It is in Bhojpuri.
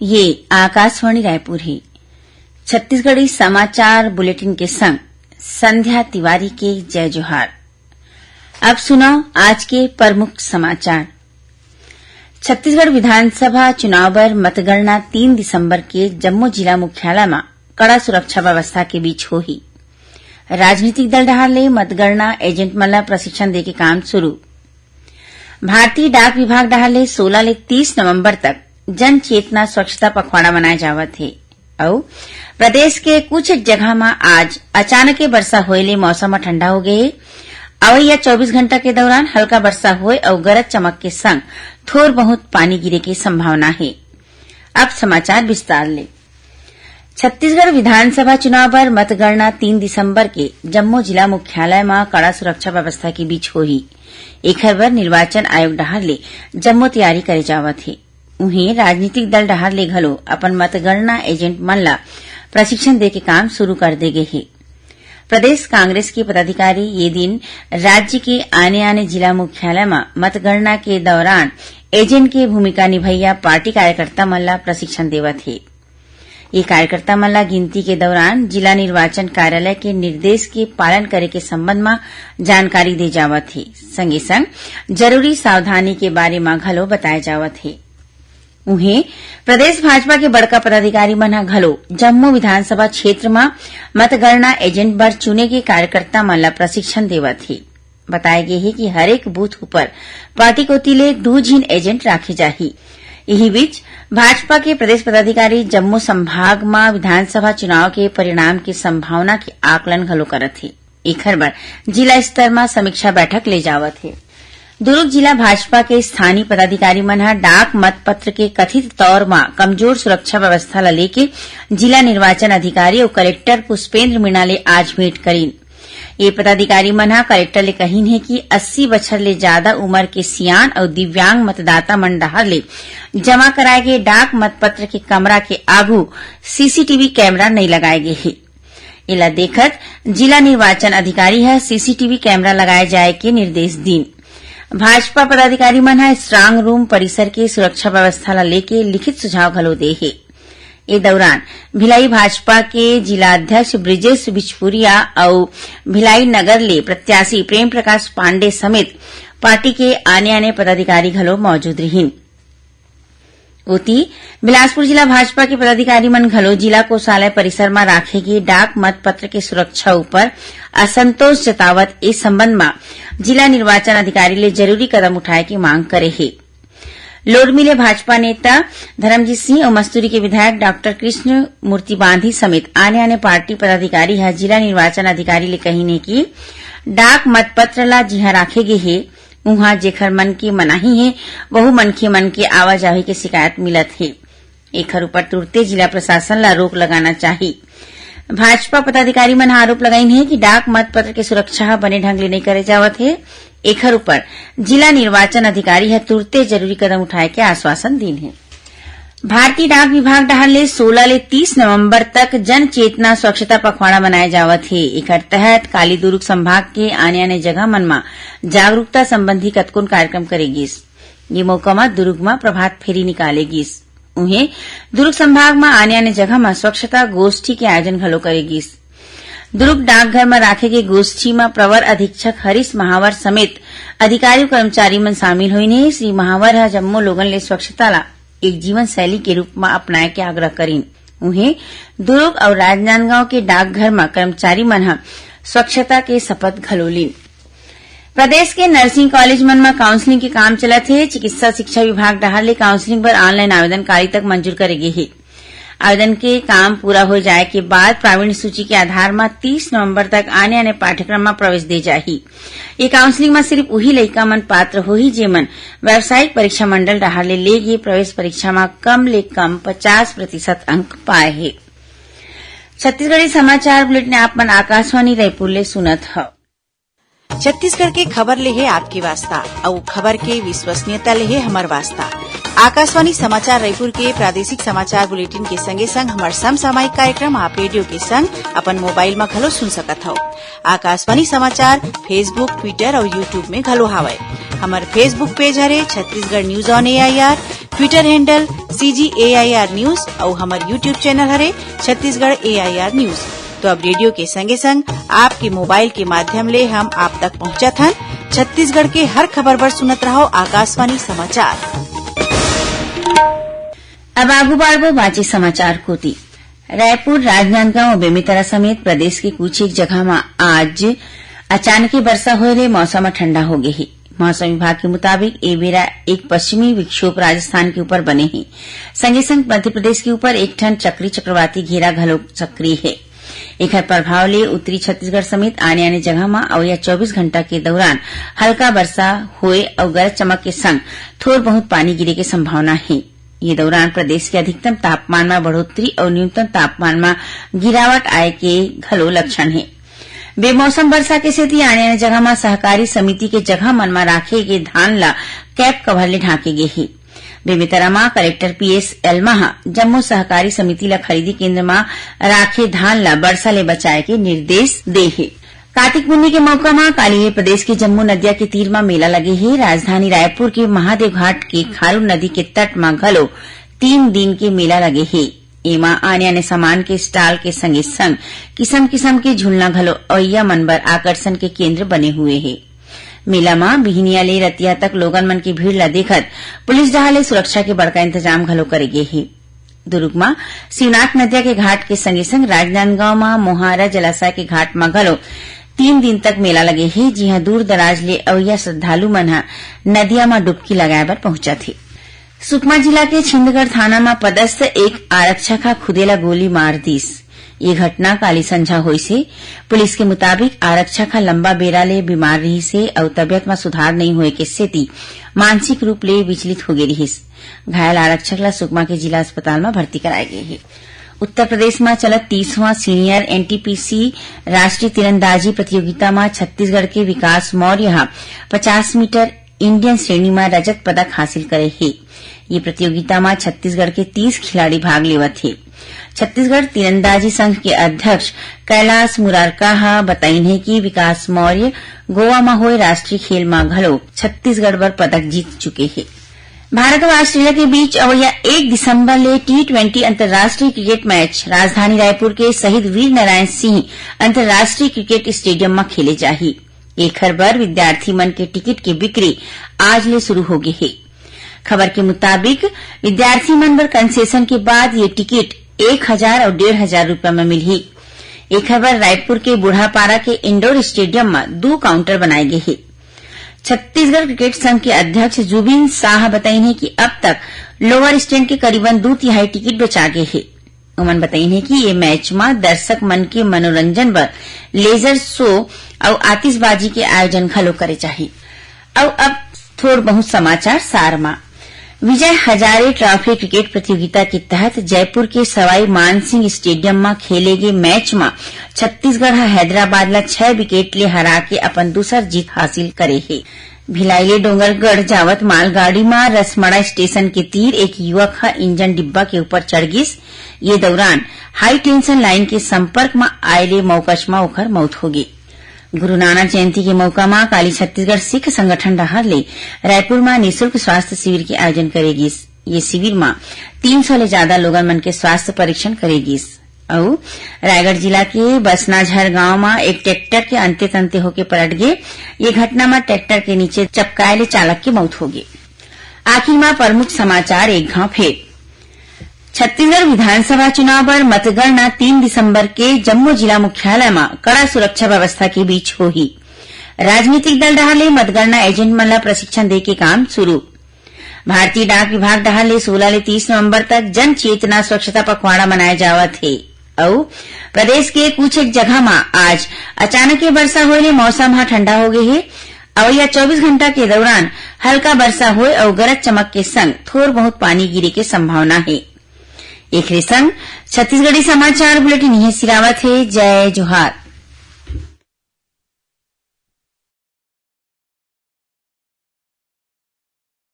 ये आकाशवाणी रायपुर है। छत्तीसगढ़ी समाचार बुलेटिन के संग संध्या तिवारी के जय जोहार। अब सुनाओ आज के प्रमुख समाचार। छत्तीसगढ़ विधानसभा चुनाव बर मतगणना 3 दिसंबर के जम्मू जिला मुख्यालय में कड़ा सुरक्षा व्यवस्था के बीच होही। राजनीतिक दल डहार ले मतगणना एजेंट मन ला प्रशिक्षण देके काम शुरू। भारतीय डाक विभाग डहार ले 16 ले 30 नवंबर तक जन चेतना स्वच्छता पखवाड़ा मनाए जावत है और प्रदेश के कुछ जगह में आज अचानक वर्षा होए ले मौसम ठंडा हो गए। अवैया 24 घंटा के दौरान हल्का वर्षा होए और गरज चमक के संग थोड़ बहुत पानी गिरे की संभावना है। अब समाचार विस्तार ले। छत्तीसगढ़ विधानसभा चुनाव पर मतगणना 3 दिसंबर के जम्मू जिला मुख्यालय में कड़ा सुरक्षा व्यवस्था के बीच होही। एखर बर निर्वाचन आयोग डहार ले जम्मू तैयारी करे जावत है। उन्हें राजनीतिक दल डहार ले घलो अपन मतगणना एजेंट मन ला प्रशिक्षण देके काम शुरू कर दे गए है। प्रदेश कांग्रेस के पदाधिकारी ये दिन राज्य के आने जिला मुख्यालय में मतगणना के दौरान एजेंट के भूमिका निभैया पार्टी कार्यकर्ता मन ला प्रशिक्षण देवत है। ये कार्यकर्ता मन ला गिनती के दौरान जिला निर्वाचन कार्यालय के निर्देश के पालन करे के संबंध में जानकारी दे जावत है। संगे संग जरूरी सावधानी के बारे में घलो बताए जावत है। उन्हें प्रदेश भाजपा के बड़का पदाधिकारी मन घलो जम्मू विधानसभा क्षेत्र में मतगणना एजेंट बर चुने के कार्यकर्ता मन ला प्रशिक्षण देवत है। बताए गए है कि हरेक बूथ ऊपर पार्टी कोती ले 2 झीन एजेंट राखे जाही। यही बीच भाजपा के प्रदेश पदाधिकारी जम्मू संभाग में विधानसभा चुनाव के परिणाम की संभावना के आकलन घलो करत है। एखर बर जिला स्तर में समीक्षा बैठक ले जावत है। दुर्ग जिला भाजपा के स्थानीय पदाधिकारी मन डाक मतपत्र के कथित तौर में कमजोर सुरक्षा व्यवस्था ला लेके जिला निर्वाचन अधिकारी और कलेक्टर पुष्पेंद्र मीणा ले आज भेंट करीन। ये पदाधिकारी मन कलेक्टर ले कहीन है कि 80 बछर ले ज्यादा उम्र के सियान और दिव्यांग मतदाता मन डहार ले जमा कराए गए डाक मतपत्र के कमरा के आगू सीसीटीवी कैमरा नहीं लगाए गए है। इला देखत जिला निर्वाचन अधिकारी है सीसीटीवी कैमरा लगाए जाए के निर्देश दीन। भाजपा पदाधिकारी मन स्ट्रांग रूम परिसर के सुरक्षा व्यवस्था ला लेके लिखित सुझाव घलो दे है। ए दौरान भिलाई भाजपा के जिला अध्यक्ष ब्रिजेश बिचपुरिया और भिलाई नगर ले प्रत्याशी प्रेम प्रकाश पांडे समेत पार्टी के आने पदाधिकारी घलो मौजूद रहीन। ओती बिलासपुर जिला भाजपा के पदाधिकारी मन घलो जिला कोषालय परिसर में राखे गए डाक मतपत्र के सुरक्षा ऊपर असंतोष जतावत इस संबंध में जिला निर्वाचन अधिकारी ले जरूरी कदम उठाए की मांग करे है। लोरमी ले भाजपा नेता धर्मजीत सिंह और मस्तूरी के विधायक डॉक्टर कृष्ण मूर्ति बांधी समेत आने पार्टी पदाधिकारी है जिला निर्वाचन अधिकारी ले कहीने की डाक मतपत्र ला जिहा राखे गए है उहाँ जेखर मन की मनाही है वहु मनखे मन के आवाजाही के शिकायत मिलत है। एखर ऊपर तुरते जिला प्रशासन ला रोक लगाना चाहिए। भाजपा पदाधिकारी मन आरोप लगाइन है कि डाक मतपत्र के सुरक्षा बने ढंग ले नहीं करे जावत है। एखर ऊपर जिला निर्वाचन अधिकारी है तुरते जरूरी कदम उठाए के आश्वासन दीन है। भारतीय डाक विभाग डहार ले 16 ले 30 नवंबर तक जन चेतना स्वच्छता पखवाड़ा मनाए जावत है। एकर तहत काली दुर्ग संभाग के आने जगह मन में जागरूकता संबंधी कतकोन कार्यक्रम करेगीस। ये मौका में दुर्ग में प्रभात फेरी निकालेगीस। उन्हें दुर्ग संभाग में आने जगह में स्वच्छता गोष्ठी के आयोजन घलो करेगीस। दुर्ग डाकघर में राखे गए गोष्ठी में प्रवर अधीक्षक हरीश महावर समेत अधिकारी कर्मचारी मन शामिल हुई। श्री महावर है जम्मू लोगन ले स्वच्छता ला एक जीवन शैली के रूप में अपनाए के आग्रह करीन। उन्हें दुर्ग और राजनांदगांव के डाकघर में कर्मचारी मन स्वच्छता के शपथ घलो लीन। प्रदेश के नर्सिंग कॉलेज मन में काउंसलिंग के काम चलत है। चिकित्सा शिक्षा विभाग डहार ले काउंसलिंग पर ऑनलाइन आवेदन तारीख तक मंजूर करे गे है। आवेदन के काम पूरा हो जाए के बाद प्रावीण्य सूची के आधार में 30 नवंबर तक आने पाठ्यक्रम में प्रवेश दे जाही। ये काउंसलिंग में सिर्फ वही लइका मन पात्र होही जेमन व्यावसायिक परीक्षा मंडल डहार ले गए प्रवेश परीक्षा में कम ले कम 50% अंक पाए है। छत्तीसगढ़ी समाचार बुलेटिन आप मन आकाशवाणी रायपुर ले सुनत ह। छत्तीसगढ़ के खबर ले है आपके वास्ता और खबर के विश्वसनीयता ले है हमार वास्ता। आकाशवाणी समाचार रायपुर के प्रादेशिक समाचार बुलेटिन के संगे संग हमार समसामयिक कार्यक्रम आप रेडियो के संग अपन मोबाइल में घलो सुन सकत हो। आकाशवाणी समाचार फेसबुक, ट्विटर और यूट्यूब में घलो हावय। हमार फेसबुक पेज हरे Chhattisgarh news on AIR, Twitter handle CGAIR news और हमार यूट्यूब चैनल हरे छत्तीसगढ़ AIR न्यूज। तो अब रेडियो के संगे संग आपके मोबाइल के माध्यम ले हम आप तक पहुंचत हन। छत्तीसगढ़ के हर खबर पर सुनत रहो आकाशवाणी समाचार। अब आगू बाढ़ बाँचे समाचार कोती। रायपुर, राजनांदगांव और बेमेतरा समेत प्रदेश के कुछ एक जगह में आज अचानक वर्षा होए ले मौसम ठंडा हो गए है। मौसम विभाग के मुताबिक ए बेरा एक पश्चिमी विक्षोभ राजस्थान के ऊपर बने हैं। संगे संग मध्यप्रदेश के ऊपर एक ठन चक्रवाती घेरा घलो सक्रिय है। एकर प्रभाव ले उत्तरी छत्तीसगढ़ समेत आने जगह में अवैया 24 घंटा के दौरान हल्का वर्षा होए और गरज चमक के संग थोड़ बहुत पानी गिरे के संभावना है। ये दौरान प्रदेश के अधिकतम तापमान में बढ़ोतरी और न्यूनतम तापमान में गिरावट आए के घलो लक्षण है। बेमौसम वर्षा के सेती आने जगह में सहकारी समिति के जगह मन में राखे गे धान ला कैप कवर ले ढाके गे है। बेमेतरा में कलेक्टर PS एल्मा जम्मू सहकारी समिति ला खरीदी केंद्र में राखे धान ला वर्षा ले बचाए के निर्देश दे है। कार्तिक पूर्णिमा के मौका में काली प्रदेश के जम्मू नदिया के तीर में मेला लगे है। राजधानी रायपुर के महादेव घाट के खारू नदी के तट में घलो 3 दिन के मेला लगे है। एमा आने सामान के स्टॉल के संगे संग किस्म किस्म के झूलना घलो अवैया मनबर आकर्षण के केंद्र बने हुए है। मेला में बिहनिया ले रतिया तक लोगन मन की भीड़ ला देखत पुलिस डहाले सुरक्षा के बड़का इंतजाम घलो करे गे है। दुर्ग में शिवनाथ नदिया के घाट के संगे संग राजनांदगांव में मोहारा जलाशय के घाट में घलो 3 दिन तक मेला लगे है, जिहां दूर दराज ले अवैया श्रद्धालु मन नदिया में डुबकी लगाए बर पहुंचा थे। सुकमा जिला के छिंदगढ़ थाना में पदस्थ एक आरक्षक खुदेला गोली मार दीस। ये घटना काली संझा हुई से। पुलिस के मुताबिक आरक्षक लंबा बेरा ले बीमार रही से और तबियत में सुधार नहीं हुए के सेती मानसिक रूप ले विचलित हो गई रहीस। घायल आरक्षक ला सुकमा के जिला अस्पताल में भर्ती कराए गए है। उत्तर प्रदेश में चलत 30वां सीनियर NTPC राष्ट्रीय तीरंदाजी प्रतियोगिता में छत्तीसगढ़ के विकास मौर्य 50 मीटर इंडियन श्रेणी में रजत पदक हासिल करे है। ये प्रतियोगिता में छत्तीसगढ़ के 30 खिलाड़ी भाग लेवत है। छत्तीसगढ़ तीरंदाजी संघ के अध्यक्ष कैलाश मुरारका बताइन है कि विकास मौर्य गोवा में हुए राष्ट्रीय खेल में घलो छत्तीसगढ़ पर पदक जीत चुके हैं। भारत और ऑस्ट्रेलिया के बीच अवैया 1 दिसंबर ले T20 अंतर्राष्ट्रीय क्रिकेट मैच राजधानी रायपुर के शहीद वीर नारायण सिंह अंतर्राष्ट्रीय क्रिकेट स्टेडियम में खेले जाही। एक खबर विद्यार्थी मन के टिकट की बिक्री आज ले शुरू हो गई है। खबर के मुताबिक विद्यार्थी मन बर कंसेशन के बाद ये टिकट 1000 और 1500 रुपया में मिली। एक खबर रायपुर के बूढ़ापारा के इंडोर स्टेडियम में 2 काउंटर बनाए गए हैं। छत्तीसगढ़ क्रिकेट संघ के अध्यक्ष जुबिन शाह बताइन है कि अब तक लोअर स्टैंड के करीबन 2/3 टिकट बेचा गए हैं। उमन बताइन है कि ये मैच में दर्शक मन के मनोरंजन बर लेजर शो और आतिशबाजी के आयोजन घलो करे चाहिए। और अब थोड़ बहुत समाचार सार में। विजय हजारे ट्रॉफी क्रिकेट प्रतियोगिता के तहत जयपुर के सवाई मानसिंह स्टेडियम में खेले गए मैच में छत्तीसगढ़ हैदराबाद ला 6 विकेट ले हरा के अपन दूसर जीत हासिल करे है। भिलाई ले डोंगरगढ़ जावत मालगाड़ी में रसमड़ा स्टेशन के तीर एक युवक इंजन डिब्बा के ऊपर चढ़ गिस। ये दौरान हाई टेंशन लाइन के संपर्क में आए ले मौकश में ओकर मौत हो गई। गुरु नानक जयंती के मौका में काली छत्तीसगढ़ सिख संगठन डहर ले रायपुर में निःशुल्क स्वास्थ्य शिविर के आयोजन करेगी। ये शिविर में 300 ले ज्यादा लोगन मन के स्वास्थ्य परीक्षण करेगी। और रायगढ़ जिला के बसनाझर गांव में एक ट्रैक्टर के अंते तंते होके पलट गए। ये घटना में ट्रैक्टर के नीचे चपकाए ले चालक की मौत हो गई। आखिर में प्रमुख समाचार एक घाव फेर। छत्तीसगढ़ विधानसभा चुनाव पर मतगणना 3 दिसंबर के जम्मू जिला मुख्यालय में कड़ा सुरक्षा व्यवस्था के बीच होगी। राजनीतिक दल डहाले मतगणना एजेंट मन ला प्रशिक्षण दे के काम शुरू। भारतीय डाक विभाग डहाले 16 ले 30 नवंबर तक जन चेतना स्वच्छता पखवाड़ा मनाया जावत है। और प्रदेश के कुछ एक जगह में आज अचानक वर्षा होए ले मौसम ठंडा हो गई है। अवैया 24 घंटा के दौरान हल्का वर्षा हुए और गरज चमक के संग थोड़ बहुत पानी गिरे के संभावना है। एक संग छत्तीसगढ़ी समाचार बुलेटिन यही सिरावत है। जय जोहार।